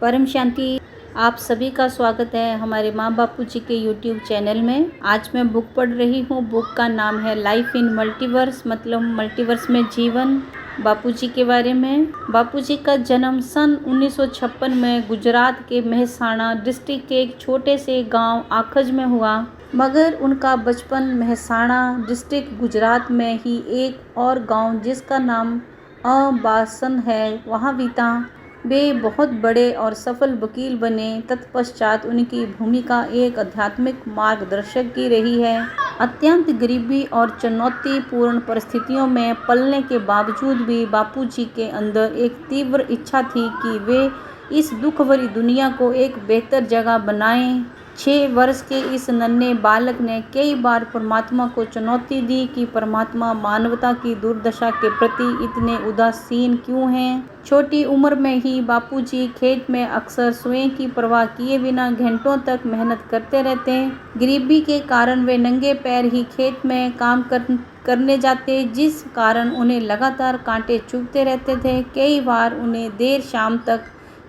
परम शांति। आप सभी का स्वागत है हमारे माँ बापू जी के YouTube चैनल में। आज मैं बुक पढ़ रही हूँ। बुक का नाम है लाइफ इन मल्टीवर्स, मतलब मल्टीवर्स में जीवन। बापू जी के बारे में। बापू जी का जन्म सन 1956 में गुजरात के मेहसाणा डिस्ट्रिक्ट के एक छोटे से गांव आखज में हुआ, मगर उनका बचपन मेहसाणा डिस्ट्रिक्ट गुजरात में ही एक और गांव जिसका नाम अबासन है वहाँ बीता। वे बहुत बड़े और सफल वकील बने। तत्पश्चात उनकी भूमिका एक आध्यात्मिक मार्गदर्शक की रही है। अत्यंत गरीबी और चुनौतीपूर्ण परिस्थितियों में पलने के बावजूद भी बापूजी के अंदर एक तीव्र इच्छा थी कि वे इस दुख भरी दुनिया को एक बेहतर जगह बनाएं। 6 वर्ष के इस नन्हे बालक ने कई बार परमात्मा को चुनौती दी कि परमात्मा मानवता की दुर्दशा के प्रति इतने उदासीन क्यों हैं। छोटी उम्र में ही बापूजी खेत में अक्सर स्वयं की परवाह किए बिना घंटों तक मेहनत करते रहते। गरीबी के कारण वे नंगे पैर ही खेत में काम करने जाते, जिस कारण उन्हें लगातार कांटे चुभते रहते थे। कई बार उन्हें देर शाम तक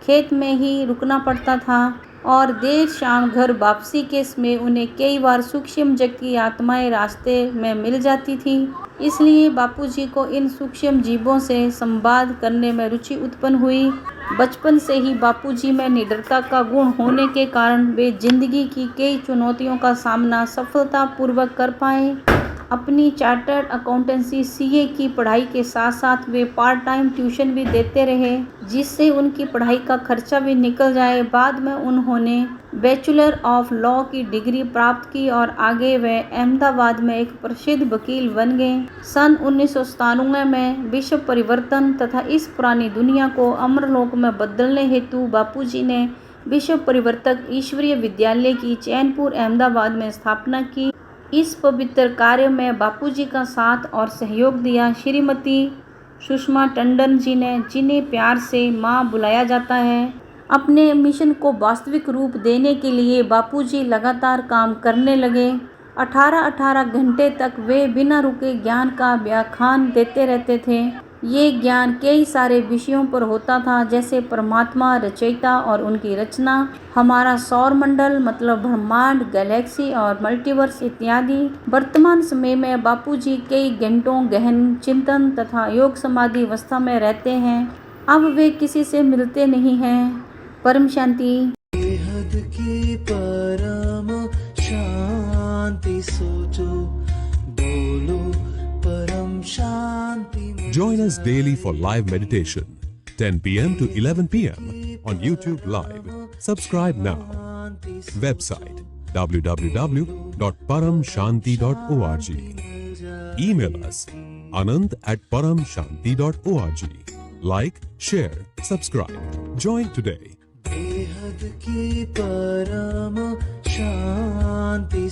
खेत में ही रुकना पड़ता था और देर शाम घर वापसी के समय उन्हें कई बार सूक्ष्म जग की आत्माएं रास्ते में मिल जाती थी। इसलिए बापूजी को इन सूक्ष्म जीवों से संवाद करने में रुचि उत्पन्न हुई। बचपन से ही बापूजी में निडरता का गुण होने के कारण वे जिंदगी की कई चुनौतियों का सामना सफलतापूर्वक कर पाए। अपनी चार्टर्ड अकाउंटेंसी सीए की पढ़ाई के साथ साथ वे पार्ट टाइम ट्यूशन भी देते रहे, जिससे उनकी पढ़ाई का खर्चा भी निकल जाए। बाद में उन्होंने बैचलर ऑफ लॉ की डिग्री प्राप्त की और आगे वे अहमदाबाद में एक प्रसिद्ध वकील बन गए। सन 1997 में विश्व परिवर्तन तथा इस पुरानी दुनिया को अमरलोक में बदलने हेतु बापूजी ने विश्व परिवर्तक ईश्वरीय विद्यालय की चैनपुर अहमदाबाद में स्थापना की। इस पवित्र कार्य में बापूजी का साथ और सहयोग दिया श्रीमती सुषमा टंडन जी ने, जिन्हें प्यार से माँ बुलाया जाता है। अपने मिशन को वास्तविक रूप देने के लिए बापूजी लगातार काम करने लगे। 18 घंटे तक वे बिना रुके ज्ञान का व्याख्यान देते रहते थे। ये ज्ञान कई सारे विषयों पर होता था, जैसे परमात्मा, रचयिता और उनकी रचना, हमारा सौरमंडल मतलब ब्रह्मांड, गैलेक्सी और मल्टीवर्स इत्यादि। वर्तमान समय में बापूजी कई घंटों गहन चिंतन तथा योग समाधि अवस्था में रहते हैं। अब वे किसी से मिलते नहीं हैं। परम शांति। बेहद की परम शांति सोचो, बोलो परम शांति। Join us daily for live meditation, 10 p.m. to 11 p.m. on YouTube Live. Subscribe now. Website www.paramshanti.org. Email us anand@paramshanti.org. Like, share, subscribe. Join today. बेहद की परम शांति।